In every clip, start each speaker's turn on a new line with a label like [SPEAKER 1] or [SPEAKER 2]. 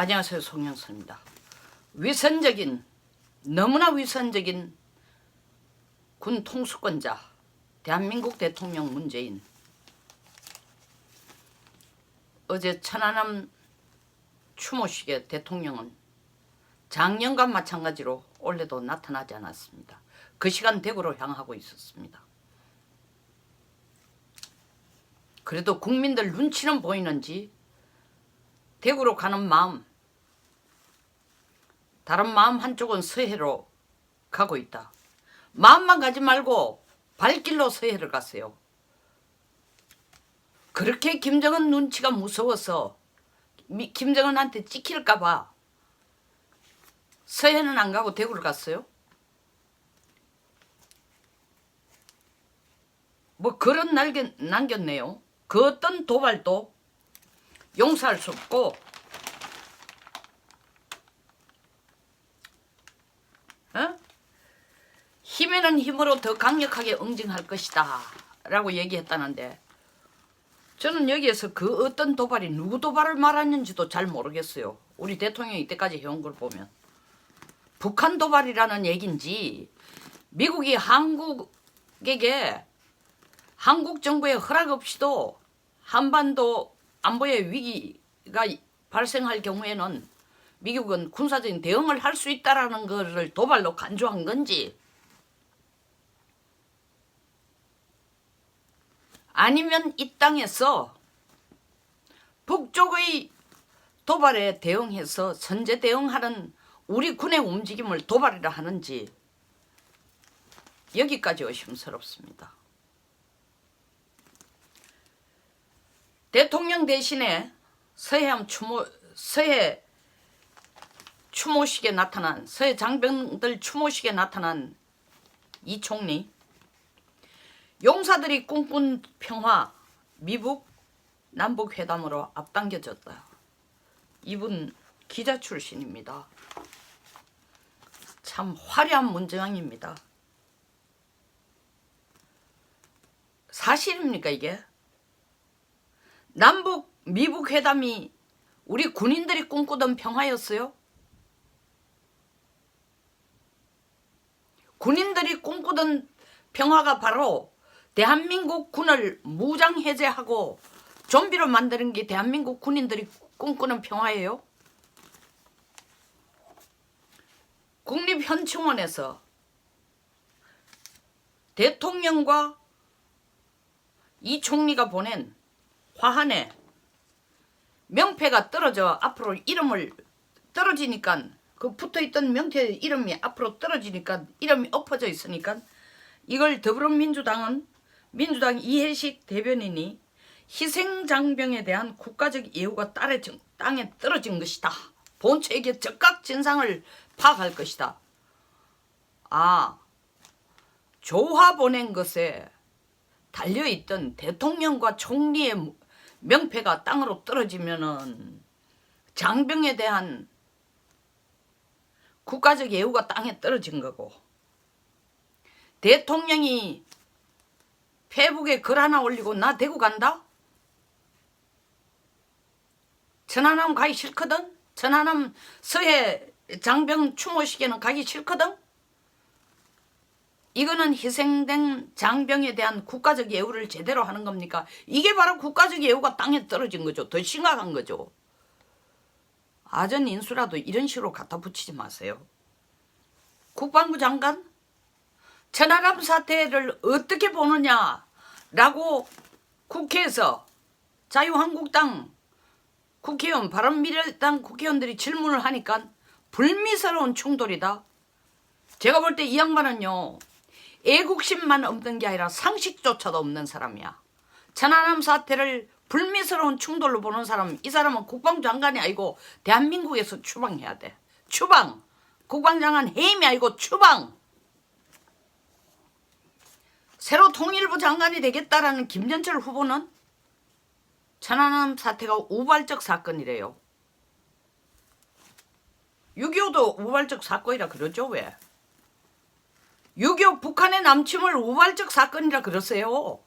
[SPEAKER 1] 안녕하세요, 송영선입니다. 너무나 위선적인 군 통수권자, 대한민국 대통령 문재인. 어제 천안함 추모식에 대통령은 작년과 마찬가지로 올해도 나타나지 않았습니다. 그 시간 대구로 향하고 있었습니다. 그래도 국민들 눈치는 보이는지 대구로 가는 마음, 다른 마음 한쪽은 서해로 가고 있다. 마음만 가지 말고 발길로 서해를 갔어요. 그렇게 김정은 눈치가 무서워서 김정은한테 찍힐까봐 서해는 안 가고 대구를 갔어요. 뭐 그런 남겼네요. 그 어떤 도발도 용서할 수 없고 힘에는 힘으로 더 강력하게 응징할 것이다 라고 얘기했다는데, 저는 여기에서 그 어떤 도발이 누구 도발을 말하는지도 잘 모르겠어요. 우리 대통령이 이때까지 해온 걸 보면 북한 도발이라는 얘기인지, 미국이 한국에게 한국 정부의 허락 없이도 한반도 안보의 위기가 발생할 경우에는 미국은 군사적인 대응을 할 수 있다라는 것을 도발로 간주한 건지, 아니면 이 땅에서 북쪽의 도발에 대응해서 선제 대응하는 우리 군의 움직임을 도발이라 하는지, 여기까지 의심스럽습니다. 대통령 대신에 서해 추모식에 나타난, 서해 장병들 추모식에 나타난 이 총리, 용사들이 꿈꾼 평화, 미북 남북 회담으로 앞당겨졌다. 이분 기자 출신입니다. 참 화려한 문장입니다. 사실입니까 이게? 남북 미북 회담이 우리 군인들이 꿈꾸던 평화였어요? 군인들이 꿈꾸던 평화가 바로 대한민국 군을 무장 해제하고 좀비로 만드는 게 대한민국 군인들이 꿈꾸는 평화예요? 국립현충원에서 대통령과 이 총리가 보낸 화환에 명패가 떨어져 앞으로 이름을 떨어지니까, 그 붙어있던 명패 이름이 앞으로 떨어지니까 이름이 엎어져 있으니까, 이걸 더불어민주당 이해식 대변인이 희생장병에 대한 국가적 예우가 땅에 떨어진 것이다. 본처에게 즉각 진상을 파악할 것이다. 조화 보낸 것에 달려있던 대통령과 총리의 명패가 땅으로 떨어지면은 장병에 대한 국가적 예우가 땅에 떨어진 거고, 대통령이 페북에 글 하나 올리고 나 대구 간다? 천안함 가기 싫거든? 천안함 서해 장병 추모식에는 가기 싫거든? 이거는 희생된 장병에 대한 국가적 예우를 제대로 하는 겁니까? 이게 바로 국가적 예우가 땅에 떨어진 거죠. 더 심각한 거죠. 아전 인수라도 이런 식으로 갖다 붙이지 마세요. 국방부 장관? 천안함 사태를 어떻게 보느냐라고 국회에서 자유한국당 국회의원, 바른미래당 국회의원들이 질문을 하니까 불미스러운 충돌이다. 제가 볼 때 이 양반은요, 애국심만 없는 게 아니라 상식조차도 없는 사람이야. 천안함 사태를 불미스러운 충돌로 보는 사람, 이 사람은 국방부 장관이 아니고 대한민국에서 추방해야 돼. 추방. 국방장관 해임이 아니고 추방. 새로 통일부 장관이 되겠다라는 김전철 후보는 천안함 사태가 우발적 사건이래요. 6.25도 우발적 사건이라 그러죠. 왜? 6.25 북한의 남침을 우발적 사건이라 그러세요.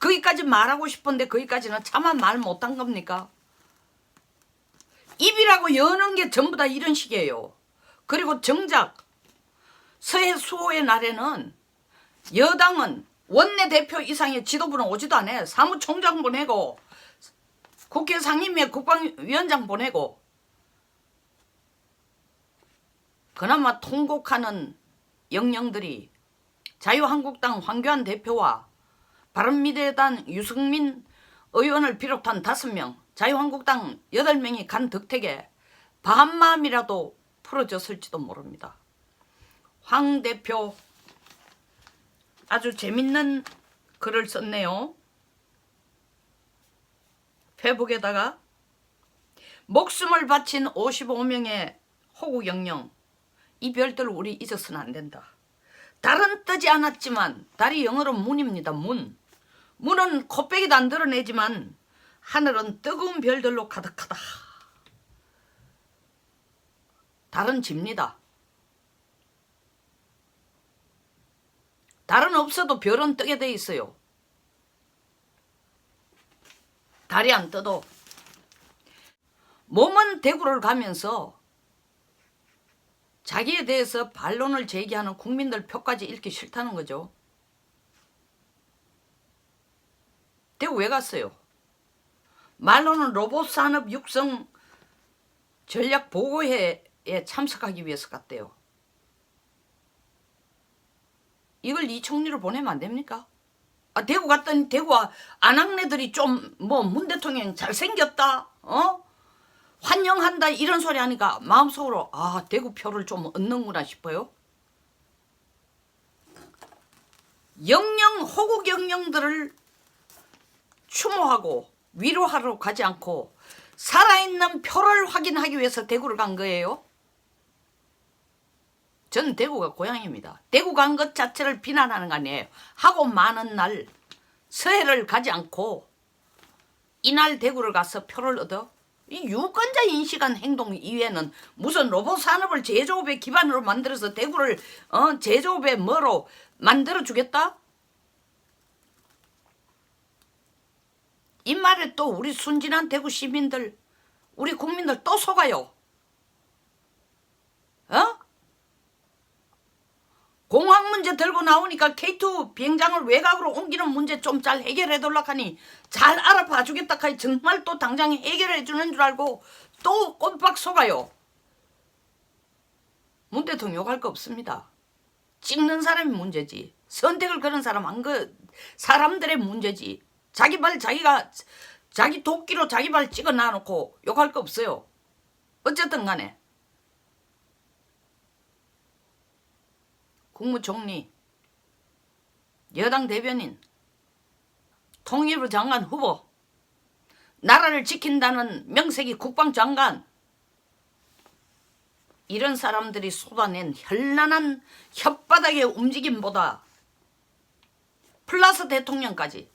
[SPEAKER 1] 거기까지 말하고 싶은데 거기까지는 차마 말 못한 겁니까? 입이라고 여는 게 전부 다 이런 식이에요. 그리고 정작 서해 수호의 날에는 여당은 원내대표 이상의 지도부는 오지도 않아요. 사무총장 보내고 국회 상임위에 국방위원장 보내고 그나마 통곡하는 영령들이 자유한국당 황교안 대표와 바른미래당 유승민 의원을 비롯한 5명, 자유한국당 8명이 간 덕택에 반마음이라도 풀어졌을지도 모릅니다. 황 대표 아주 재밌는 글을 썼네요. 페북에다가 목숨을 바친 55명의 호국 영령, 이 별들 우리 잊어서는 안 된다. 달은 뜨지 않았지만 달이 영어로 문입니다. 문. 문은 코빼기도 안 드러내지만 하늘은 뜨거운 별들로 가득하다. 달은 집니다. 달은 없어도 별은 뜨게 돼 있어요. 달이 안 떠도 몸은 대구를 가면서 자기에 대해서 반론을 제기하는 국민들 표까지 읽기 싫다는 거죠. 대구 왜 갔어요? 말로는 로봇산업 육성 전략보고회에 참석하기 위해서 갔대요. 이걸 이 총리로 보내면 안 됩니까? 대구 갔더니 대구 안악내들이 좀 문 대통령 잘생겼다, 환영한다 이런 소리 하니까 마음속으로 대구 표를 좀 얻는구나 싶어요. 호국 영령들을 추모하고 위로하러 가지 않고 살아있는 표를 확인하기 위해서 대구를 간 거예요. 저는 대구가 고향입니다. 대구 간 것 자체를 비난하는 거 아니에요. 하고 많은 날 서해를 가지 않고 이날 대구를 가서 표를 얻어? 이 유권자 인식한 행동 이외에는 무슨 로봇 산업을 제조업의 기반으로 만들어서 대구를 제조업의 뭐로 만들어 주겠다? 이 말에 또 우리 순진한 대구 시민들, 우리 국민들 또 속아요. 공항 문제 들고 나오니까 K2 비행장을 외곽으로 옮기는 문제 좀 잘 해결해 달라고 하니 잘 알아봐 주겠다 하니 정말 또 당장 해결해 주는 줄 알고 또 꼼빡 속아요. 문 대통령 욕할 거 없습니다. 찍는 사람이 문제지. 선택을 그런 사람 사람들의 문제지. 자기 도끼로 자기 발 찍어 놔놓고 욕할 거 없어요. 어쨌든 간에 국무총리, 여당 대변인, 통일부 장관 후보, 나라를 지킨다는 명색이 국방장관, 이런 사람들이 쏟아낸 현란한 혓바닥의 움직임보다 플러스 대통령까지,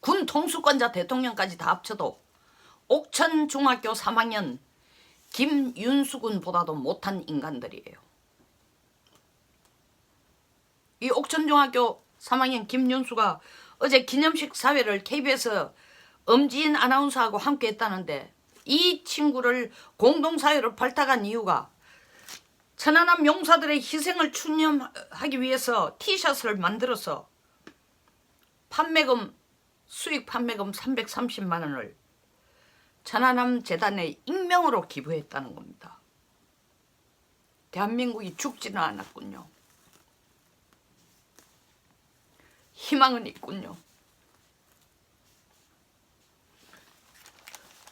[SPEAKER 1] 군 통수권자 대통령까지 다 합쳐도 옥천중학교 3학년 김윤수군보다도 못한 인간들이에요. 이 옥천중학교 3학년 김윤수가 어제 기념식 사회를 KBS 엄지인 아나운서하고 함께 했다는데, 이 친구를 공동사회로 발탁한 이유가 천안함 용사들의 희생을 추념하기 위해서 티셔츠를 만들어서 수익 판매금 330만 원을 천안함 재단에 익명으로 기부했다는 겁니다. 대한민국이 죽지는 않았군요. 희망은 있군요.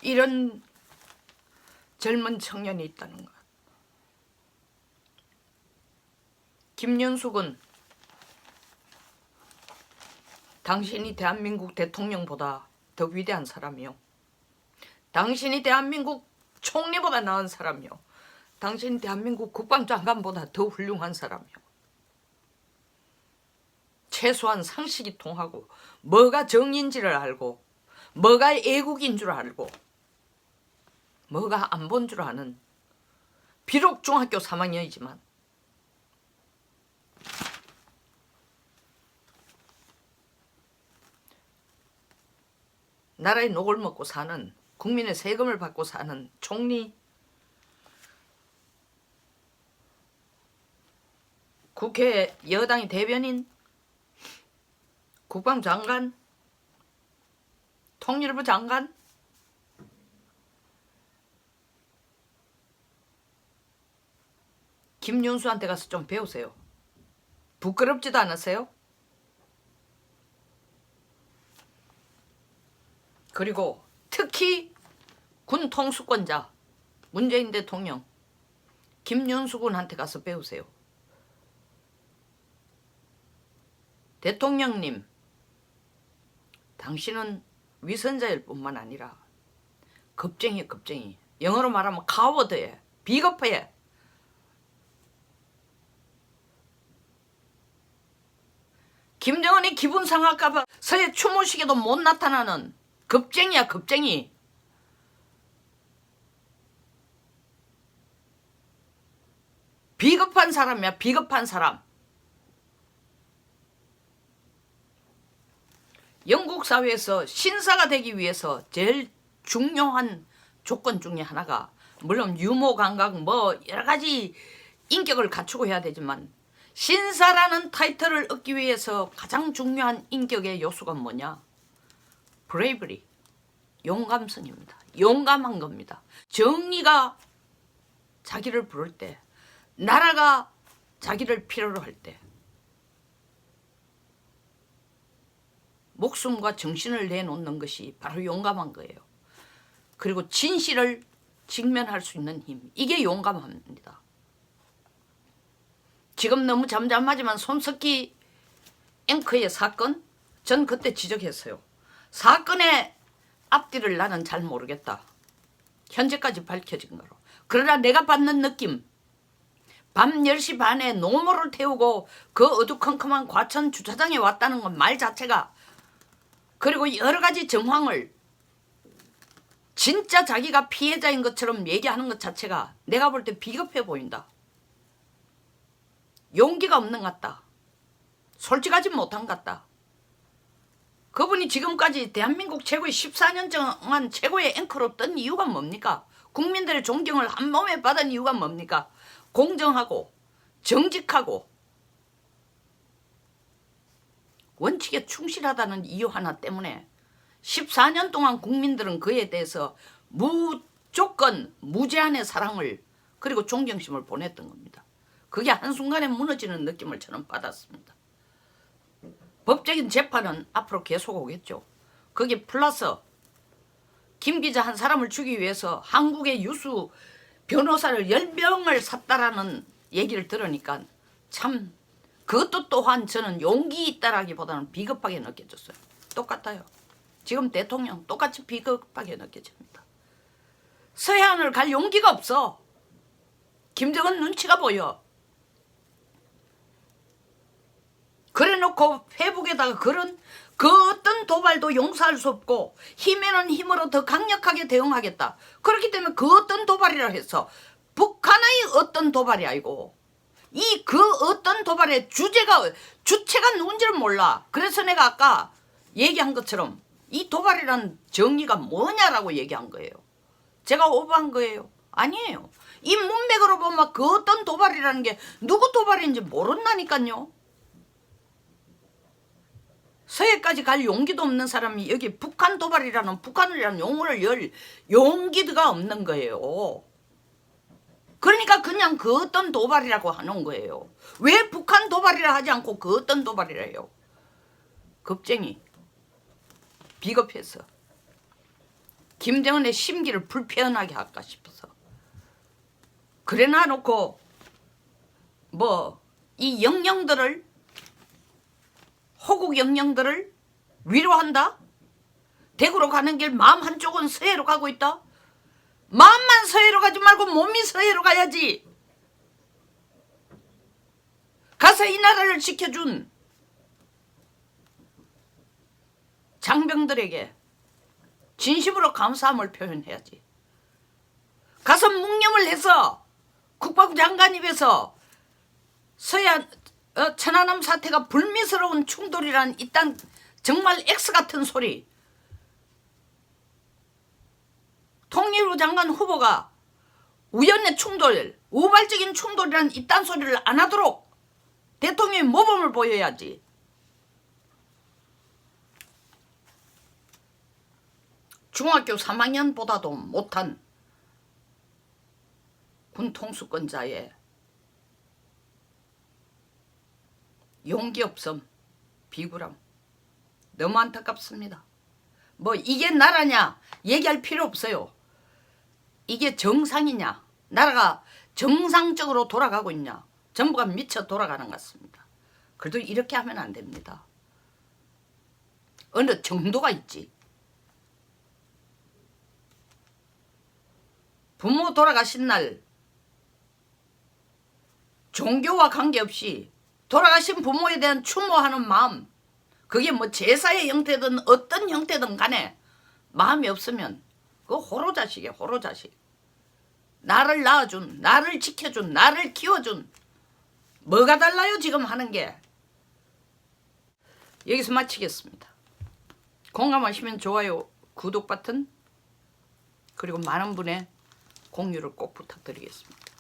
[SPEAKER 1] 이런 젊은 청년이 있다는 것. 김윤숙은 당신이 대한민국 대통령보다 더 위대한 사람이요. 당신이 대한민국 총리보다 나은 사람이요. 당신이 대한민국 국방장관보다 더 훌륭한 사람이요. 최소한 상식이 통하고 뭐가 정의인지를 알고 뭐가 애국인 줄 알고 뭐가 안 본 줄 아는, 비록 중학교 3학년이지만 나라의 녹을 먹고 사는 국민의 세금을 받고 사는 총리, 국회 여당의 대변인, 국방장관, 통일부 장관, 김윤수한테 가서 좀 배우세요. 부끄럽지도 않으세요? 그리고 특히 군 통수권자 문재인 대통령 김윤수 군한테 가서 배우세요. 대통령님, 당신은 위선자일 뿐만 아니라 겁쟁이. 영어로 말하면 카워드해. 비겁해. 김정은이 기분 상할까봐 서해 추모식에도 못 나타나는 겁쟁이야, 겁쟁이. 비겁한 사람이야, 비겁한 사람. 영국 사회에서 신사가 되기 위해서 제일 중요한 조건 중에 하나가, 물론 유머 감각 뭐 여러 가지 인격을 갖추고 해야 되지만, 신사라는 타이틀을 얻기 위해서 가장 중요한 인격의 요소가 뭐냐? 브레이브리, 용감성입니다. 용감한 겁니다. 정의가 자기를 부를 때, 나라가 자기를 필요로 할 때 목숨과 정신을 내놓는 것이 바로 용감한 거예요. 그리고 진실을 직면할 수 있는 힘, 이게 용감합니다. 지금 너무 잠잠하지만 손석희 앵커의 사건, 전 그때 지적했어요. 사건의 앞뒤를 나는 잘 모르겠다. 현재까지 밝혀진 거로. 그러나 내가 받는 느낌, 밤 10시 반에 노모를 태우고 그 어두컴컴한 과천 주차장에 왔다는 건 말 자체가, 그리고 여러 가지 정황을 진짜 자기가 피해자인 것처럼 얘기하는 것 자체가 내가 볼 때 비겁해 보인다. 용기가 없는 것 같다. 솔직하지 못한 것 같다. 그분이 지금까지 대한민국 최고의 14년 동안 최고의 앵커로 뜬 이유가 뭡니까? 국민들의 존경을 한 몸에 받은 이유가 뭡니까? 공정하고 정직하고 원칙에 충실하다는 이유 하나 때문에 14년 동안 국민들은 그에 대해서 무조건 무제한의 사랑을 그리고 존경심을 보냈던 겁니다. 그게 한순간에 무너지는 느낌을 저는 받았습니다. 법적인 재판은 앞으로 계속 오겠죠. 거기에 플러스 김 기자 한 사람을 주기 위해서 한국의 유수 변호사를 10명을 샀다라는 얘기를 들으니까 참, 그것도 또한 저는 용기 있다라기보다는 비겁하게 느껴졌어요. 똑같아요. 지금 대통령 똑같이 비겁하게 느껴집니다. 서해안을 갈 용기가 없어. 김정은 눈치가 보여. 그래놓고 회복에다가 그런 그 어떤 도발도 용서할 수 없고 힘에는 힘으로 더 강력하게 대응하겠다. 그렇기 때문에 그 어떤 도발이라 해서 북한의 어떤 도발이 아니고 이 그 어떤 도발의 주체가 누군지를 몰라. 그래서 내가 아까 얘기한 것처럼 이 도발이란 정의가 뭐냐라고 얘기한 거예요. 제가 오버한 거예요? 아니에요. 이 문맥으로 보면 그 어떤 도발이라는 게 누구 도발인지 모른다니까요. 서해까지 갈 용기도 없는 사람이 여기 북한 도발이라는 북한이라는 용어를 열 용기가 없는 거예요. 그러니까 그냥 그 어떤 도발이라고 하는 거예요. 왜 북한 도발이라 하지 않고 그 어떤 도발이라 해요? 겁쟁이, 비겁해서 김정은의 심기를 불편하게 할까 싶어서. 그래 놔놓고 뭐 이 영령들을, 호국 영령들을 위로한다? 대구로 가는 길 마음 한쪽은 서해로 가고 있다? 마음만 서해로 가지 말고 몸이 서해로 가야지. 가서 이 나라를 지켜준 장병들에게 진심으로 감사함을 표현해야지. 가서 묵념을 해서 국방부 장관 입에서 서해안 천안함 사태가 불미스러운 충돌이란 이딴 정말 X 같은 소리, 통일부 장관 후보가 우연의 충돌, 우발적인 충돌이라는 이딴 소리를 안 하도록 대통령이 모범을 보여야지. 중학교 3학년보다도 못한 군 통수권자의 용기 없음, 비굴함 너무 안타깝습니다. 뭐 이게 나라냐 얘기할 필요 없어요. 이게 정상이냐, 나라가 정상적으로 돌아가고 있냐, 전부가 미쳐 돌아가는 것 같습니다. 그래도 이렇게 하면 안 됩니다. 어느 정도가 있지. 부모 돌아가신 날 종교와 관계없이 돌아가신 부모에 대한 추모하는 마음, 그게 뭐 제사의 형태든 어떤 형태든 간에 마음이 없으면 그거 호로자식이야, 호로자식. 나를 낳아준, 나를 지켜준, 나를 키워준, 뭐가 달라요 지금 하는 게. 여기서 마치겠습니다. 공감하시면 좋아요, 구독 버튼, 그리고 많은 분의 공유를 꼭 부탁드리겠습니다.